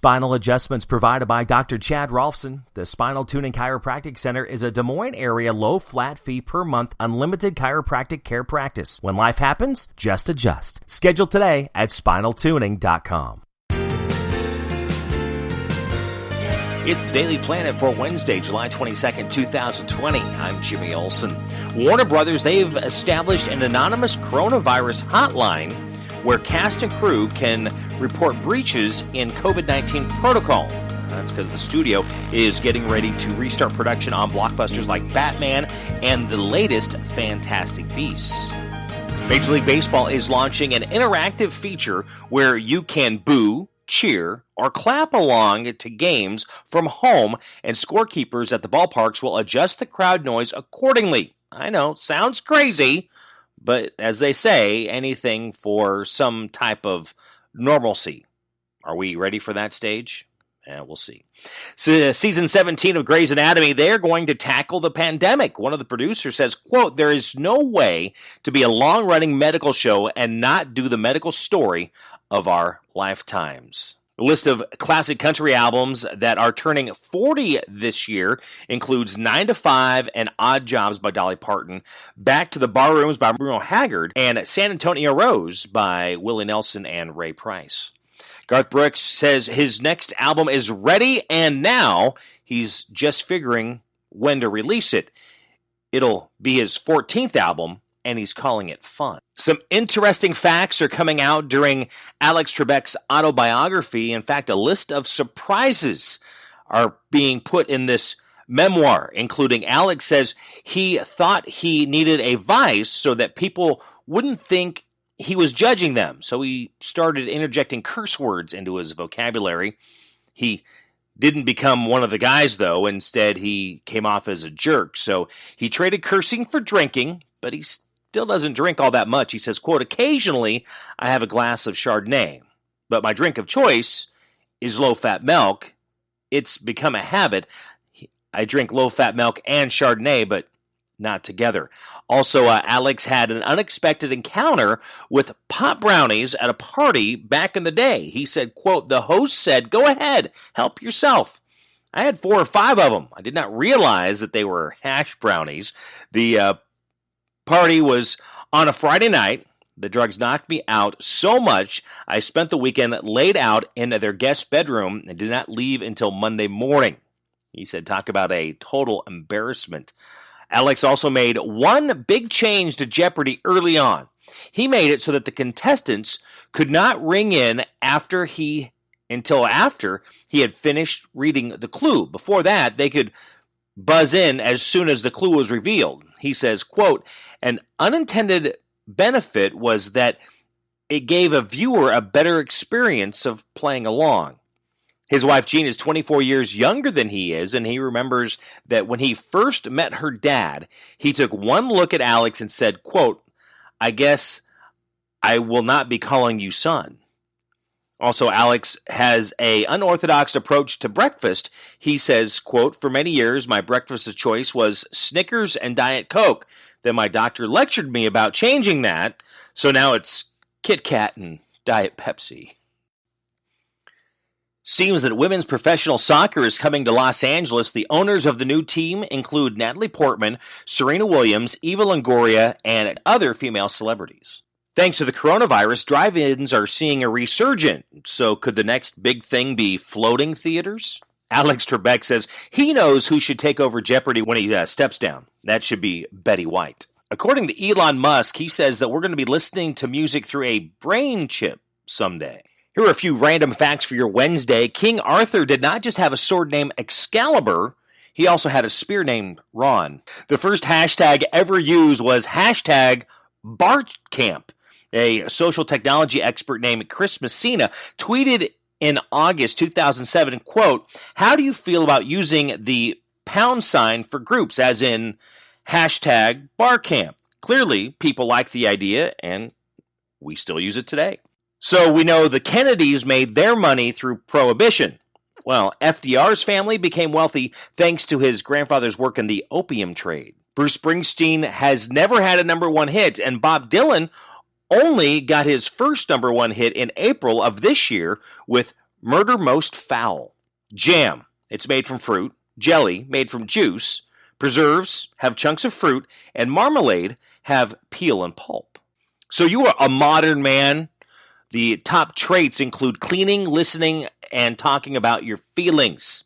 Spinal adjustments provided by Dr. Chad Rolfson. The Spinal Tuning Chiropractic Center is a Des Moines area low flat fee per month unlimited chiropractic care practice. When life happens, just adjust. Schedule today at spinaltuning.com. It's the Daily Planet for Wednesday, July 22nd, 2020. I'm Jimmy Olsen. Warner Brothers, they've established an anonymous coronavirus hotline where cast and crew can report breaches in COVID-19 protocol. That's because the studio is getting ready to restart production on blockbusters like Batman and the latest Fantastic Beasts. Major League Baseball is launching an interactive feature where you can boo, cheer, or clap along to games from home, and scorekeepers at the ballparks will adjust the crowd noise accordingly. I know, sounds crazy, but as they say, anything for some type of normalcy. Are we ready for that stage? We'll see. So, season 17 of Grey's Anatomy, they're going to tackle the pandemic. One of the producers says, quote, "There is no way to be a long-running medical show and not do the medical story of our lifetimes." A list of classic country albums that are turning 40 this year includes 9 to 5 and Odd Jobs by Dolly Parton, Back to the Barrooms by Bruno Haggard, and San Antonio Rose by Willie Nelson and Ray Price. Garth Brooks says his next album is ready, and now he's just figuring when to release it. It'll be his 14th album, and he's calling it fun. Some interesting facts are coming out during Alex Trebek's autobiography. In fact, a list of surprises are being put in this memoir, including Alex says he thought he needed a vice so that people wouldn't think he was judging them. So he started interjecting curse words into his vocabulary. He didn't become one of the guys, though. Instead, he came off as a jerk. So he traded cursing for drinking, but he still doesn't drink all that much. He says, quote, "Occasionally, I have a glass of Chardonnay, but my drink of choice is low-fat milk. It's become a habit. I drink low-fat milk and Chardonnay, but not together." Also, Alex had an unexpected encounter with pot brownies at a party back in the day. He said, quote, "The host said, 'Go ahead, help yourself.' I had 4 or 5 of them. I did not realize that they were hash brownies. The party was on a Friday night. The drugs knocked me out so much, I spent the weekend laid out in their guest bedroom and did not leave until Monday morning." He said, talk about a total embarrassment. Alex also made one big change to Jeopardy early on. He made it so that the contestants could not ring in until after he had finished reading the clue. Before that, they could buzz in as soon as the clue was revealed. He says, quote, "An unintended benefit was that it gave a viewer a better experience of playing along." His wife, Jean, is 24 years younger than he is, and he remembers that when he first met her dad, he took one look at Alex and said, quote, "I guess I will not be calling you son." Also, Alex has an unorthodox approach to breakfast. He says, quote, "For many years, my breakfast of choice was Snickers and Diet Coke. Then my doctor lectured me about changing that, so now it's Kit Kat and Diet Pepsi." Seems that women's professional soccer is coming to Los Angeles. The owners of the new team include Natalie Portman, Serena Williams, Eva Longoria, and other female celebrities. Thanks to the coronavirus, drive-ins are seeing a resurgence. So could the next big thing be floating theaters? Alex Trebek says he knows who should take over Jeopardy when he steps down. That should be Betty White. According to Elon Musk, he says that we're going to be listening to music through a brain chip someday. Here are a few random facts for your Wednesday. King Arthur did not just have a sword named Excalibur, he also had a spear named Ron. The first hashtag ever used was hashtag Bartcamp. A social technology expert named Chris Messina tweeted in August 2007, quote, "How do you feel about using the # for groups, as in hashtag Barcamp?" Clearly, people like the idea, and we still use it today. So we know the Kennedys made their money through Prohibition. Well, FDR's family became wealthy thanks to his grandfather's work in the opium trade. Bruce Springsteen has never had a #1 hit, and Bob Dylan only got his first #1 hit in April of this year with Murder Most Foul. Jam, it's made from fruit. Jelly, made from juice. Preserves have chunks of fruit. And marmalade have peel and pulp. So you are a modern man. The top traits include cleaning, listening, and talking about your feelings.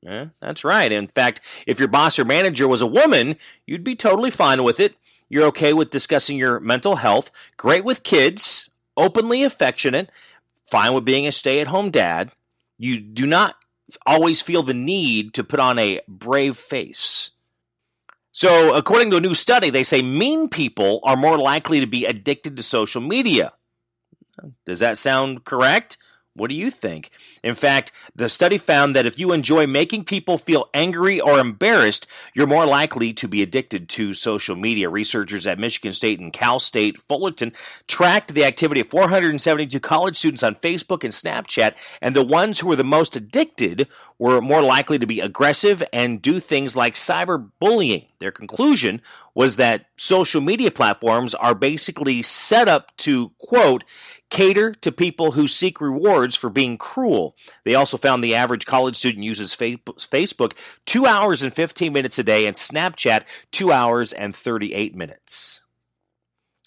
Yeah, that's right. In fact, if your boss or manager was a woman, you'd be totally fine with it. You're okay with discussing your mental health, great with kids, openly affectionate, fine with being a stay-at-home dad. You do not always feel the need to put on a brave face. So, according to a new study, they say mean people are more likely to be addicted to social media. Does that sound correct? What do you think? In fact, the study found that if you enjoy making people feel angry or embarrassed, you're more likely to be addicted to social media. Researchers at Michigan State and Cal State Fullerton tracked the activity of 472 college students on Facebook and Snapchat, and the ones who were the most addicted were more likely to be aggressive and do things like cyberbullying. Their conclusion was that social media platforms are basically set up to, quote, cater to people who seek rewards for being cruel. They also found the average college student uses Facebook 2 hours and 15 minutes a day and Snapchat 2 hours and 38 minutes.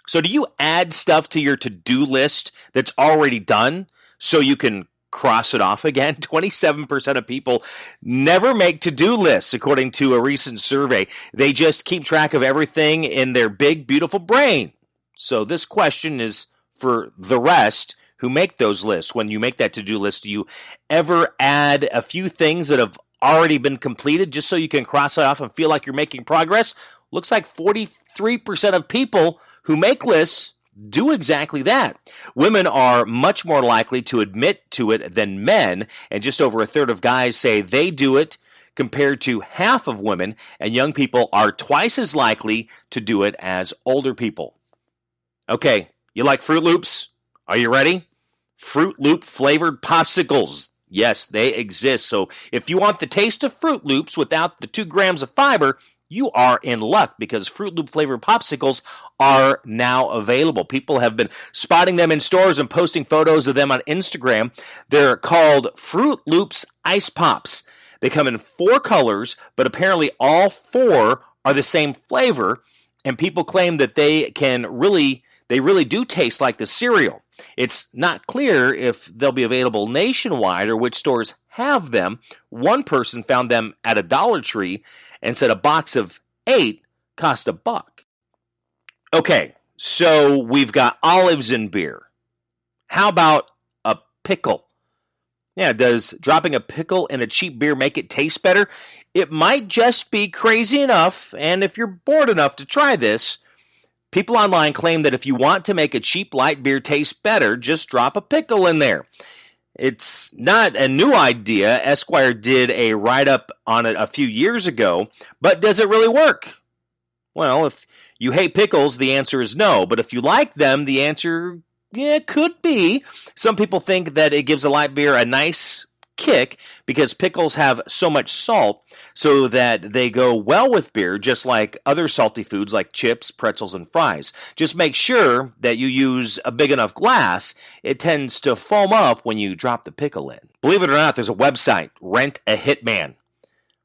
So do you add stuff to your to-do list that's already done so you can cross it off again? 27% of people never make to-do lists, according to a recent survey. They just keep track of everything in their big, beautiful brain. So this question is for the rest who make those lists. When you make that to-do list, do you ever add a few things that have already been completed just so you can cross it off and feel like you're making progress? Looks like 43% of people who make lists do exactly that. Women are much more likely to admit to it than men, and just over a third of guys say they do it compared to half of women, and young people are twice as likely to do it as older people. Okay, you like Fruit Loops? Are you ready? Fruit Loop flavored popsicles. Yes, they exist. So if you want the taste of Fruit Loops without the 2 grams of fiber, you are in luck because Fruit Loop flavored popsicles are now available. People have been spotting them in stores and posting photos of them on Instagram. They're called Fruit Loops Ice Pops. They come in 4 colors, but apparently all 4 are the same flavor, and people claim that they really do taste like the cereal. It's not clear if they'll be available nationwide or which stores have them. One person found them at a Dollar Tree and said a box of 8 cost $1. Okay, so we've got olives in beer. How about a pickle? Yeah, does dropping a pickle in a cheap beer make it taste better? It might just be crazy enough, and if you're bored enough to try this, people online claim that if you want to make a cheap light beer taste better, just drop a pickle in there. It's not a new idea. Esquire did a write-up on it a few years ago, but does it really work? Well, if you hate pickles, the answer is no, but if you like them, the answer could be. Some people think that it gives a light beer a nice kick because pickles have so much salt so that they go well with beer, just like other salty foods like chips, pretzels, and fries. Just make sure that you use a big enough glass. It tends to foam up when you drop the pickle in. Believe it or not, there's a website, Rent a Hitman.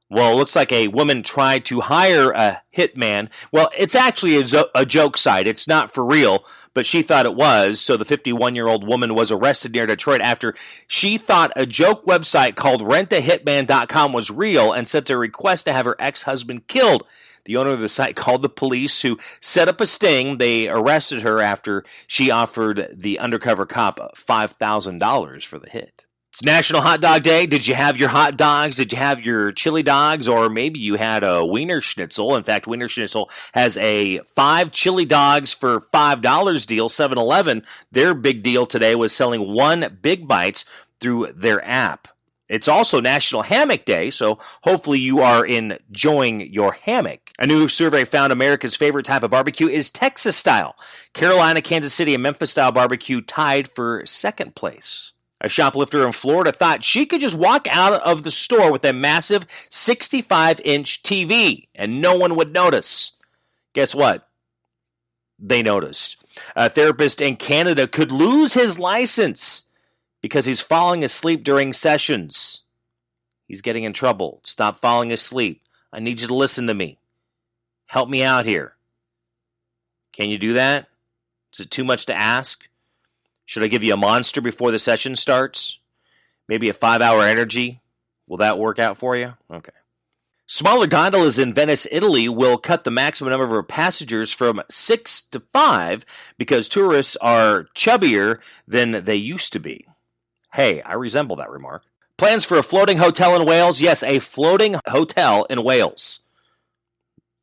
Well, it looks like a woman tried to hire a hitman. Well, it's actually a joke site. It's not for real, but she thought it was, so the 51-year-old woman was arrested near Detroit after she thought a joke website called rentahitman.com was real and sent a request to have her ex-husband killed. The owner of the site called the police, who set up a sting. They arrested her after she offered the undercover cop $5,000 for the hit. It's National Hot Dog Day. Did you have your hot dogs? Did you have your chili dogs? Or maybe you had a Wiener Schnitzel. In fact, Wiener Schnitzel has a 5 chili dogs for $5 deal. 7-Eleven, their big deal today was selling 1 Big Bites through their app. It's also National Hammock Day, so hopefully you are enjoying your hammock. A new survey found America's favorite type of barbecue is Texas style. Carolina, Kansas City, and Memphis style barbecue tied for second place. A shoplifter in Florida thought she could just walk out of the store with a massive 65-inch TV and no one would notice. Guess what? They noticed. A therapist in Canada could lose his license because he's falling asleep during sessions. He's getting in trouble. Stop falling asleep. I need you to listen to me. Help me out here. Can you do that? Is it too much to ask? Should I give you a monster before the session starts? Maybe a 5-hour energy? Will that work out for you? Okay. Smaller gondolas in Venice, Italy will cut the maximum number of passengers from 6 to 5 because tourists are chubbier than they used to be. Hey, I resemble that remark. Plans for a floating hotel in Wales? Yes, a floating hotel in Wales.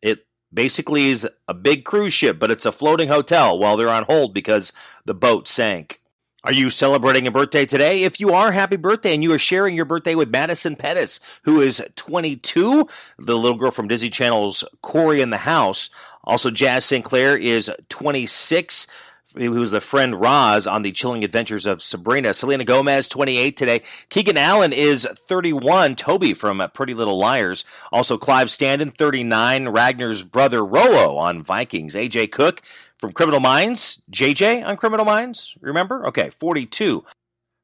It basically is a big cruise ship, but it's a floating hotel while they're on hold because the boat sank. Are you celebrating a birthday today? If you are, happy birthday, and you are sharing your birthday with Madison Pettis, who is 22, the little girl from Disney Channel's Cory in the House. Also, Jazz St. Clair is 26, who was the friend Roz on the Chilling Adventures of Sabrina. Selena Gomez, 28 today. Keegan Allen is 31, Toby from Pretty Little Liars. Also, Clive Standen, 39, Ragnar's brother Rollo on Vikings. AJ Cook from Criminal Minds, JJ on Criminal Minds, remember? Okay, 42.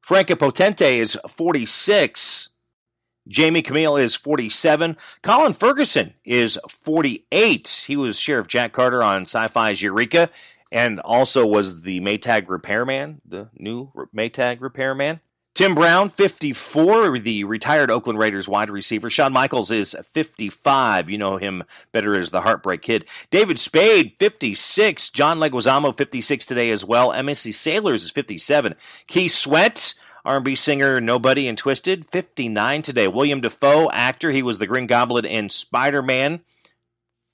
Franca Potente is 46. Jamie Camille is 47. Colin Ferguson is 48. He was Sheriff Jack Carter on Sci-Fi's Eureka and also was the Maytag repairman, the new Maytag repairman. Tim Brown, 54, the retired Oakland Raiders wide receiver. Shawn Michaels is 55. You know him better as the Heartbreak Kid. David Spade, 56. John Leguizamo, 56 today as well. MSC Sailors is 57. Keith Sweat, R&B singer, Nobody and Twisted, 59 today. William Dafoe, actor. He was the Green Goblin in Spider-Man,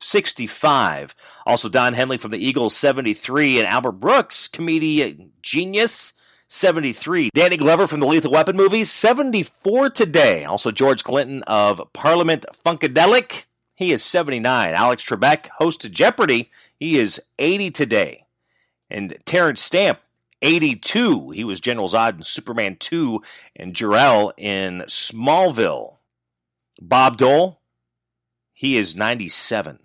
65. Also Don Henley from the Eagles, 73. And Albert Brooks, comedian genius, 73. Danny Glover from the Lethal Weapon movies, 74 today. Also George Clinton of Parliament Funkadelic, he is 79. Alex Trebek, host of Jeopardy, he is 80 today. And Terrence Stamp, 82. He was General Zod in Superman 2 and Jor-El in Smallville. Bob Dole, he is 97.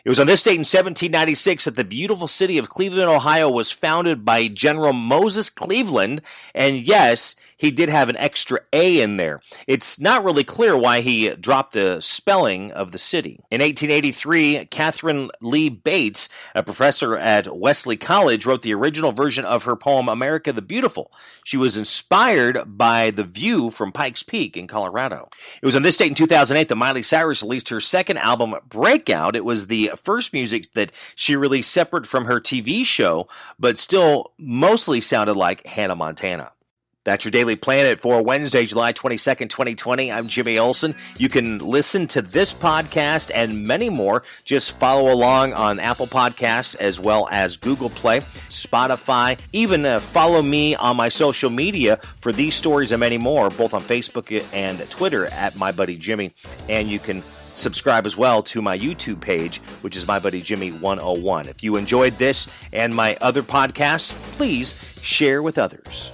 It was on this date in 1796 that the beautiful city of Cleveland, Ohio was founded by General Moses Cleveland, and yes, he did have an extra A in there. It's not really clear why he dropped the spelling of the city. In 1883, Catherine Lee Bates, a professor at Wesley College, wrote the original version of her poem, America the Beautiful. She was inspired by the view from Pikes Peak in Colorado. It was on this date in 2008 that Miley Cyrus released her second album, Breakout. It was the first music that she released separate from her TV show, but still mostly sounded like Hannah Montana. That's your Daily Planet for Wednesday, July 22nd, 2020. I'm Jimmy Olsen. You can listen to this podcast and many more. Just follow along on Apple Podcasts as well as Google Play, Spotify. Even follow me on my social media for these stories and many more, both on Facebook and Twitter at My Buddy Jimmy. And you can subscribe as well to my YouTube page, which is My Buddy Jimmy 101. If you enjoyed this and my other podcasts, please share with others.